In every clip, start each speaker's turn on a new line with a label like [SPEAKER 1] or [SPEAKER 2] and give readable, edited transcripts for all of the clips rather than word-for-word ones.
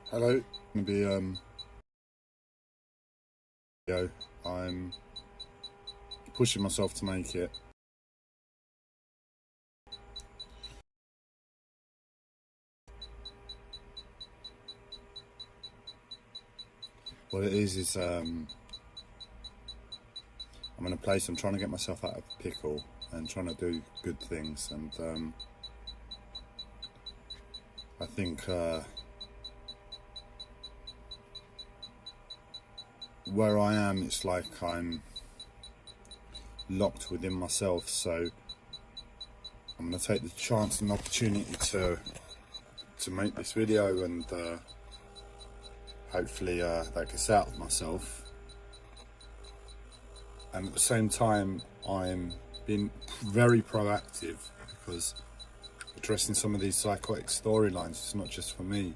[SPEAKER 1] Hello, gonna be video. I'm pushing myself to make it. What it is I'm in a place. I'm trying to get myself out of a pickle and trying to do good things, and I think where I am, it's like I'm locked within myself. So I'm gonna take the chance and opportunity to make this video, and hopefully that gets out of myself. And at the same time, I'm being very proactive, because addressing some of these psychotic storylines, it's not just for me.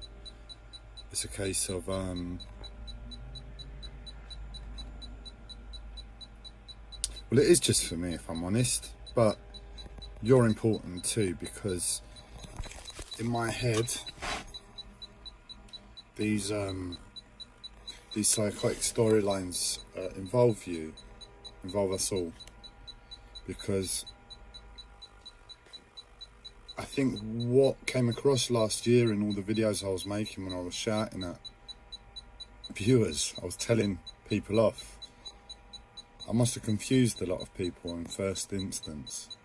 [SPEAKER 1] It's a case of well, it is just for me, if I'm honest, but you're important too, because in my head, these psychotic storylines involve us all, because I think what came across last year in all the videos I was making, when I was shouting at viewers, I was telling people off. I must have confused a lot of people in first instance.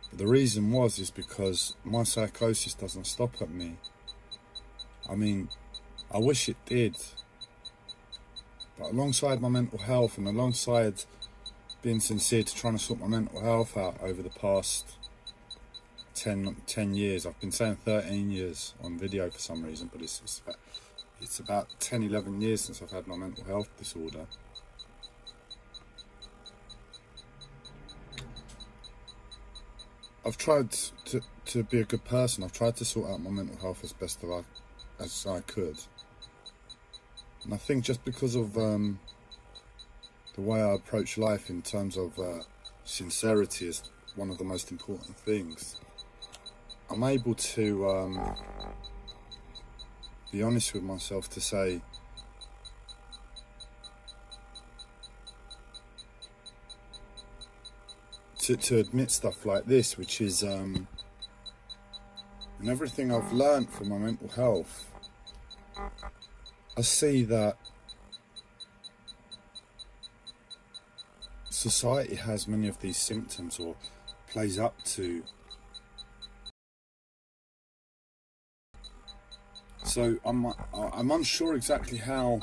[SPEAKER 1] But the reason is because my psychosis doesn't stop at me. I mean, I wish it did. But alongside my mental health, and alongside being sincere to trying to sort my mental health out over the past 10 years, I've been saying 13 years on video for some reason, but it's about 10-11 years since I've had my mental health disorder. I've tried to be a good person. I've tried to sort out my mental health as best as I could. And I think just because of the way I approach life in terms of sincerity is one of the most important things, I'm able to be honest with myself, to say, to admit stuff like this, which is and everything I've learned from my mental health, I see that society has many of these symptoms, or plays up to. So I'm unsure exactly how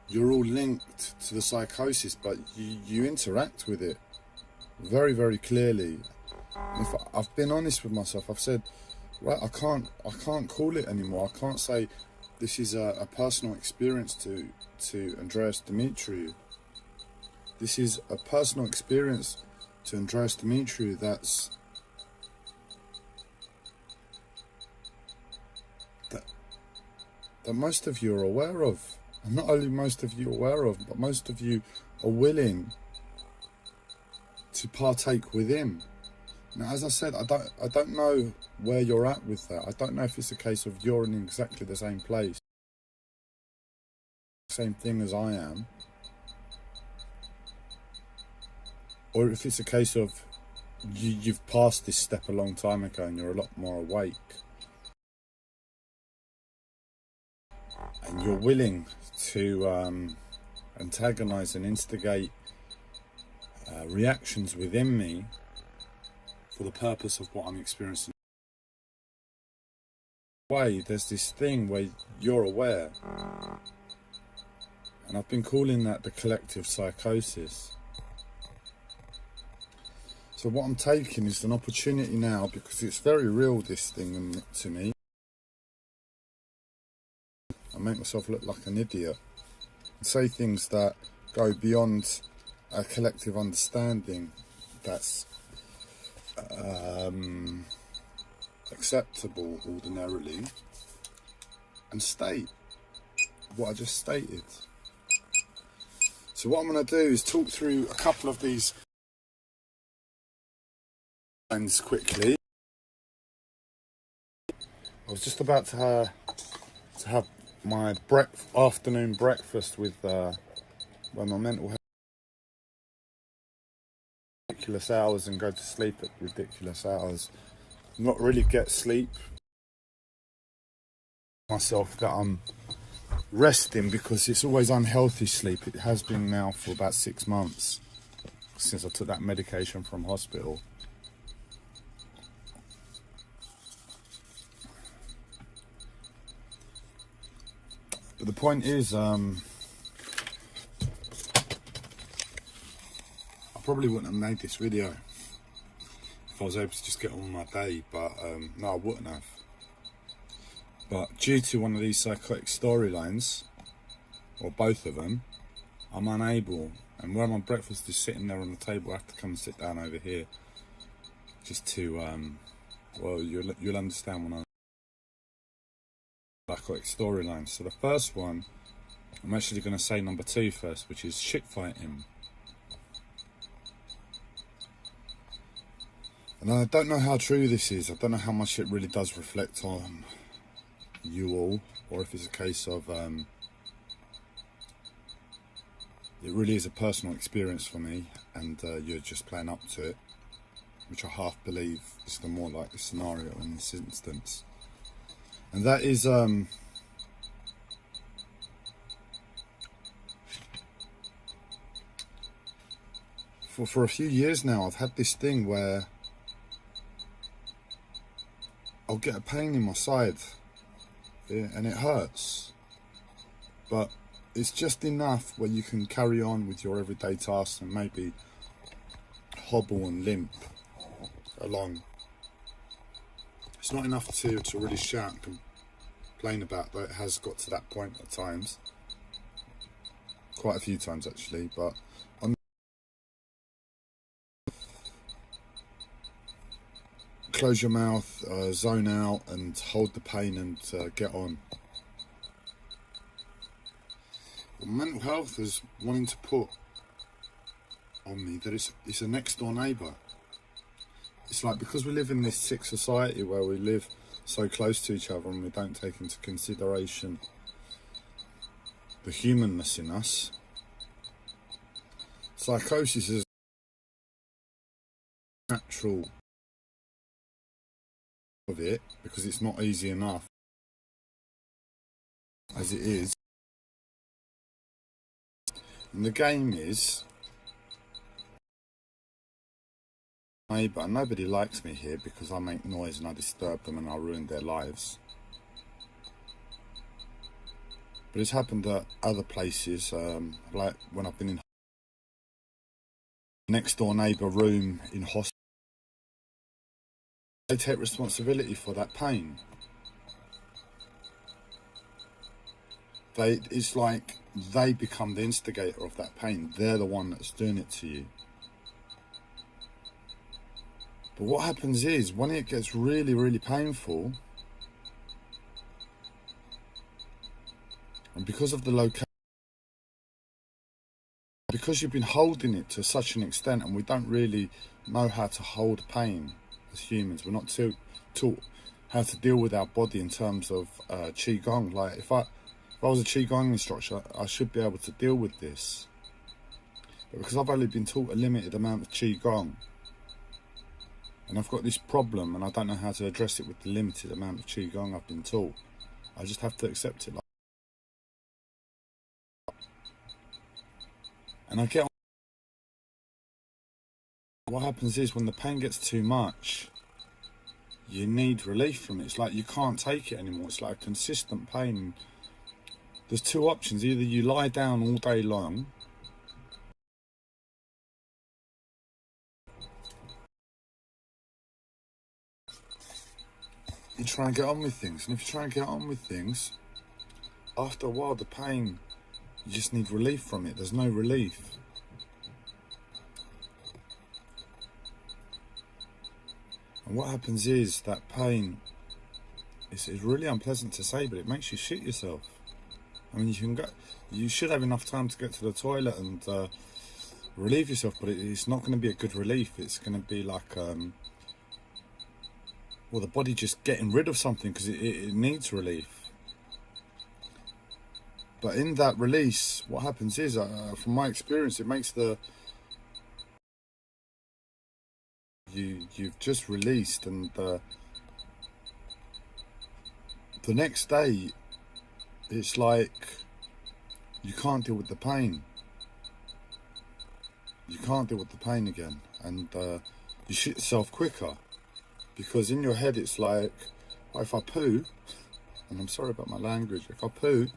[SPEAKER 1] you're all linked to the psychosis, but you interact with it very, very clearly. If I've been honest with myself, I've said, right, I can't call it anymore. I can't say this is a personal experience to Andreas Dimitriou. This is a personal experience to Andreas Dimitriou that most of you are aware of. And not only most of you are aware of, but most of you are willing to partake within. Now, as I said, I don't know where you're at with that. I don't know if it's a case of you're in exactly the same place, same thing as I am, or if it's a case of you've passed this step a long time ago and you're a lot more awake, and you're willing to antagonize and instigate reactions within me for the purpose of what I'm experiencing. There's this thing where you're aware, and I've been calling that the collective psychosis. So what I'm taking is an opportunity now, because it's very real, this thing, to me. I make myself look like an idiot and say things that go beyond a collective understanding that's acceptable ordinarily, and state what I just stated. So what I'm going to do is talk through a couple of these lines quickly. I was just about to have my afternoon breakfast with when my mental health ridiculous hours and go to sleep at ridiculous hours. Not really get sleep. Myself that I'm resting because it's always unhealthy sleep. It has been now for about 6 months since I took that medication from hospital. But the point is, I probably wouldn't have made this video if I was able to just get on with my day, but no, I wouldn't have. But due to one of these psychotic storylines, or both of them, I'm unable. And while my breakfast is sitting there on the table, I have to come and sit down over here, just to, well, you'll understand when I psychotic storylines. So the first one, I'm actually going to say number 2 first, which is shit fighting. And I don't know how true this is. I don't know how much it really does reflect on you all, or if it's a case of it really is a personal experience for me, and you're just playing up to it, which I half believe is the more likely scenario in this instance. And that is for a few years now, I've had this thing where I'll get a pain in my side, yeah, and it hurts, but it's just enough where you can carry on with your everyday tasks and maybe hobble and limp along. It's not enough to really shout and complain about, though it has got to that point at times, quite a few times actually. But close your mouth, zone out and hold the pain and get on. Mental health is wanting to put on me that it's a next door neighbour. It's like, because we live in this sick society where we live so close to each other and we don't take into consideration the humanness in us, psychosis is natural of it, because it's not easy enough as it is. And the game is, neighbour, nobody likes me here because I make noise and I disturb them and I ruin their lives. But it's happened at other places, like when I've been in next door neighbour room in hospital. They take responsibility for that pain. It's like they become the instigator of that pain. They're the one that's doing it to you. But what happens is, when it gets really, really painful, and because of the location, because you've been holding it to such an extent, and we don't really know how to hold pain as humans. We're not taught how to deal with our body in terms of Qigong. Like, if I was a Qigong instructor, I should be able to deal with this. But because I've only been taught a limited amount of Qigong, and I've got this problem and I don't know how to address it with the limited amount of Qigong I've been taught, I just have to accept it. And I get on. What happens is, when the pain gets too much, you need relief from it. It's like you can't take it anymore. It's like a consistent pain. There's 2 options. Either you lie down all day long, you try and get on with things. And if you try and get on with things, after a while the pain, you just need relief from it. There's no relief. And what happens is, that pain, it's really unpleasant to say, but it makes you shit yourself. I mean, you should have enough time to get to the toilet and relieve yourself, but it's not going to be a good relief. It's going to be like or the body just getting rid of something because it needs relief. But in that release, what happens is, from my experience, it makes you've just released, and the next day it's like you can't deal with the pain. You can't deal with the pain again, and you shit yourself quicker, because in your head it's like, oh, if I poo, and I'm sorry about my language, if I poo,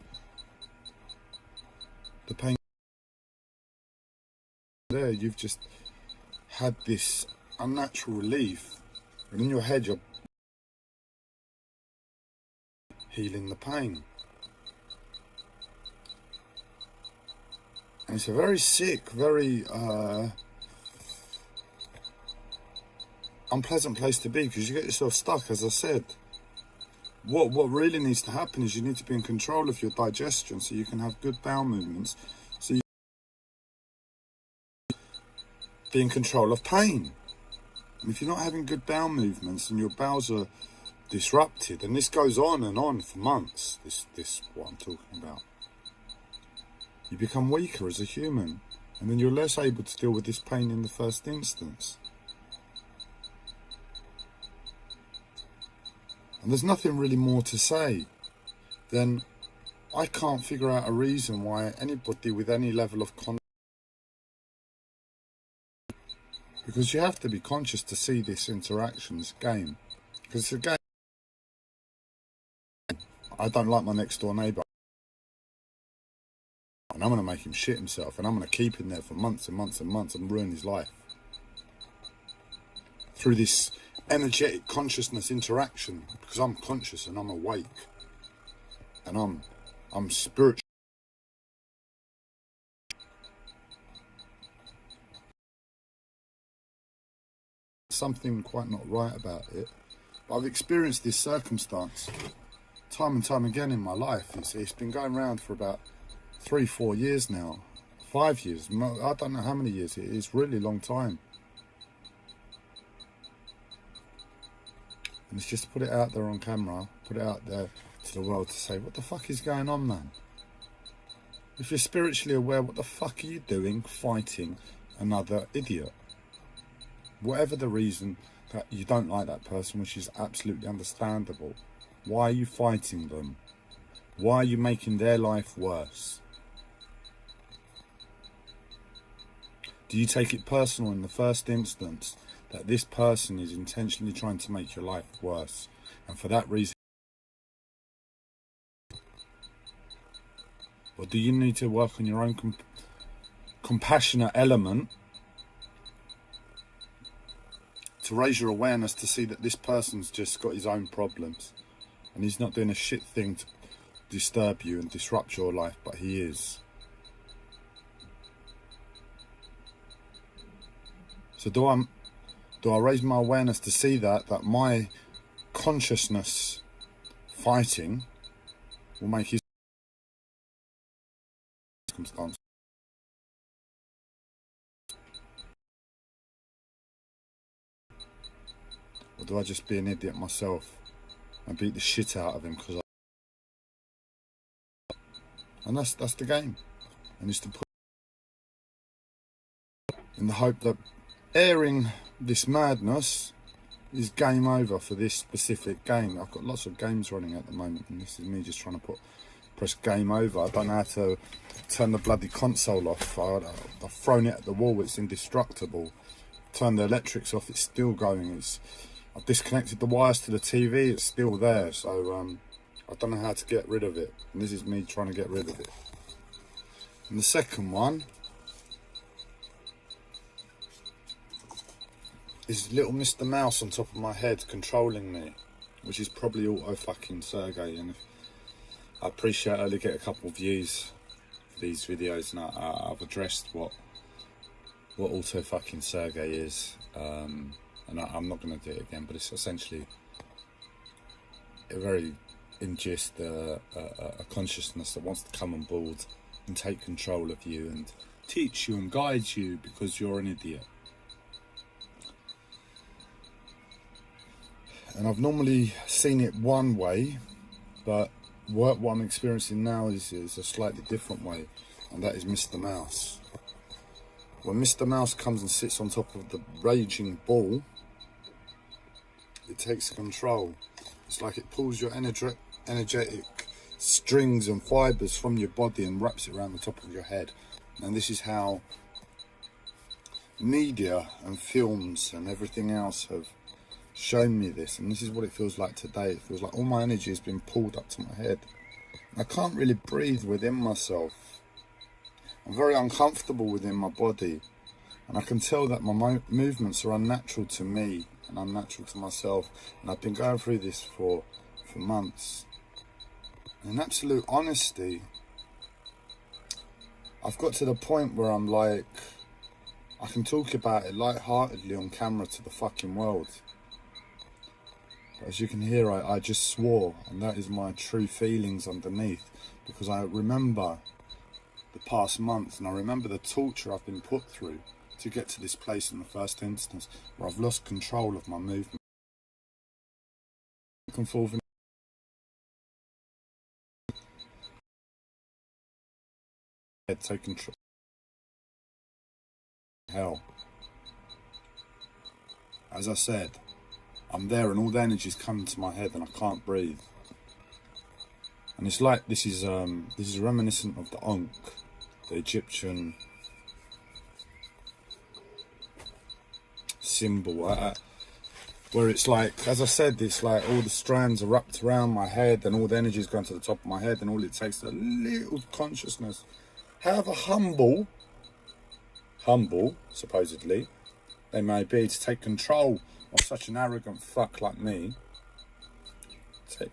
[SPEAKER 1] the pain there, you've just had this unnatural relief, and in your head you're healing the pain. And it's a very sick, very unpleasant place to be, because you get yourself stuck, as I said. What really needs to happen is you need to be in control of your digestion so you can have good bowel movements, so you be in control of pain. And if you're not having good bowel movements and your bowels are disrupted, and this goes on and on for months, this what I'm talking about, you become weaker as a human, and then you're less able to deal with this pain in the first instance. And there's nothing really more to say than, I can't figure out a reason why anybody with any level of consciousness, because you have to be conscious to see this interaction, this game, because it's a game. I don't like my next door neighbour, and I'm going to make him shit himself, and I'm going to keep him there for months and months and months and ruin his life through this energetic consciousness interaction, because I'm conscious and I'm awake and I'm spiritual. Something quite not right about it, but I've experienced this circumstance time and time again in my life. It's been going around for about 3-4 years now, 5 years, I don't know how many years. It's really long time. And it's just to put it out there on camera, put it out there to the world to say, what the fuck is going on, man? If you're spiritually aware, what the fuck are you doing fighting another idiot? Whatever the reason that you don't like that person, which is absolutely understandable, why are you fighting them? Why are you making their life worse? Do you take it personal in the first instance that this person is intentionally trying to make your life worse, and for that reason? Or do you need to work on your own compassionate element to raise your awareness to see that this person's just got his own problems and he's not doing a shit thing to disturb you and disrupt your life, but he is? So do I raise my awareness to see that my consciousness fighting will make his circumstance? Or do I just be an idiot myself and beat the shit out of him because and that's the game. And it's to put in the hope that airing this madness is game over for this specific game. I've got lots of games running at the moment, and this is me just trying to press game over. I don't know how to turn the bloody console off. I've thrown it at the wall, it's indestructible. Turn the electrics off, it's still going. I've disconnected the wires to the TV, it's still there. So I don't know how to get rid of it, and this is me trying to get rid of it. And the second one is little Mr. Mouse on top of my head controlling me, which is probably auto fucking Sergey. And I appreciate I only get a couple of views for these videos, and I've addressed what auto fucking Sergey is, and I'm not going to do it again, but it's essentially a very in gist a consciousness that wants to come on board and take control of you and teach you and guide you because you're an idiot. And I've normally seen it one way, but what I'm experiencing now is a slightly different way, and that is Mr. Mouse. When Mr. Mouse comes and sits on top of the raging ball, it takes control. It's like it pulls your energetic strings and fibres from your body and wraps it around the top of your head. And this is how media and films and everything else have shown me this, and this is what it feels like today. It feels like all my energy has been pulled up to my head. I can't really breathe within myself. I'm very uncomfortable within my body, and I can tell that my movements are unnatural to me and unnatural to myself, and I've been going through this for months. In absolute honesty, I've got to the point where I'm like, I can talk about it lightheartedly on camera to the fucking world. But as you can hear, I just swore, and that is my true feelings underneath, because I remember the past month, and I remember the torture I've been put through to get to this place in the first instance, where I've lost control of my movement. Back and forth. Take control. Hell. As I said, I'm there and all the energy's coming to my head and I can't breathe. And it's like this is reminiscent of the Ankh, the Egyptian symbol, where it's like, as I said, it's like all the strands are wrapped around my head and all the energy is going to the top of my head, and all it takes is a little consciousness, however humble supposedly they may be, to take control of such an arrogant fuck like me.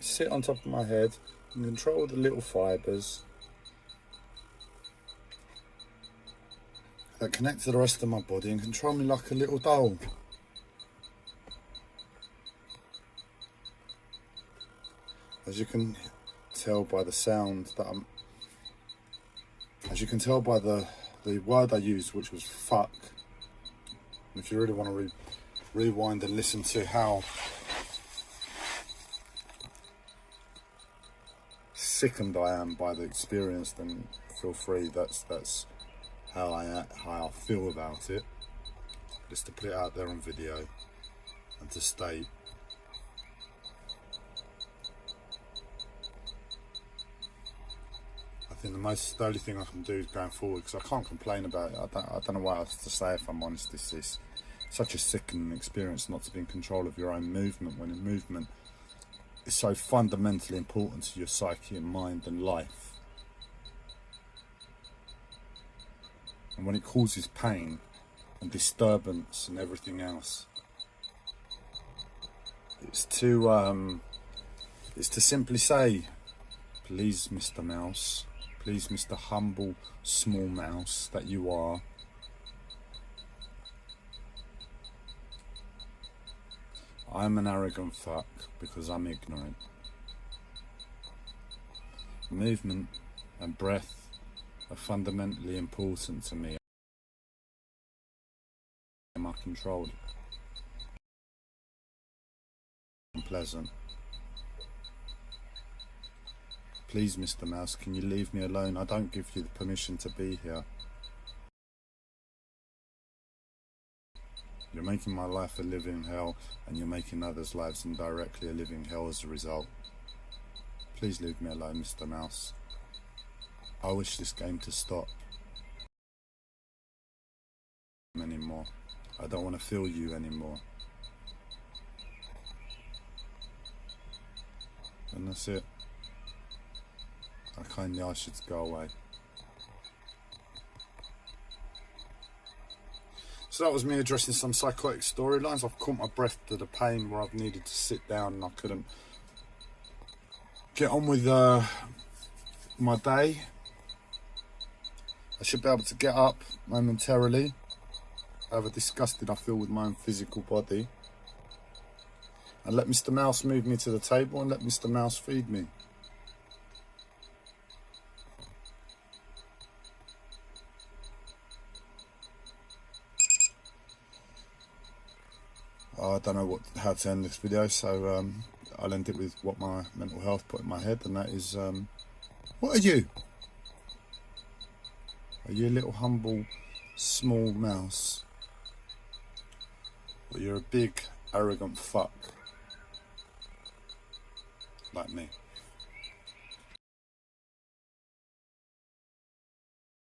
[SPEAKER 1] Sit on top of my head and control the little fibres that connect to the rest of my body and control me like a little doll. As you can tell by the sound that as you can tell by the word I used, which was fuck. And if you really want to rewind and listen to how sickened I am by the experience, then feel free. That's how I feel about it. Just to put it out there on video and to state. I think the only thing I can do going forward, because I can't complain about it. I don't know what else to say, if I'm honest. This is such a sickening experience not to be in control of your own movement, when a movement is so fundamentally important to your psyche and mind and life. And when it causes pain and disturbance and everything else, it's to simply say, please, Mr. Mouse, please, Mr. Humble Small Mouse that you are, I'm an arrogant fuck because I'm ignorant. Movement and breath are fundamentally important to me. Am I controlled? Unpleasant. Please, Mr. Mouse, can you leave me alone? I don't give you the permission to be here. You're making my life a living hell, and you're making others' lives indirectly a living hell as a result. Please leave me alone, Mr. Mouse. I wish this game to stop. Anymore. I don't want to feel you anymore. And that's it. I kindly ask you to go away. So that was me addressing some psychotic storylines. I've caught my breath to the pain where I've needed to sit down and I couldn't get on with my day. I should be able to get up momentarily, however disgusted I feel with my own physical body, and let Mr. Mouse move me to the table and let Mr. Mouse feed me. I don't know how to end this video, so I'll end it with what my mental health put in my head, and that is, what are you? Are you a little humble, small mouse? Or you're a big, arrogant fuck like me?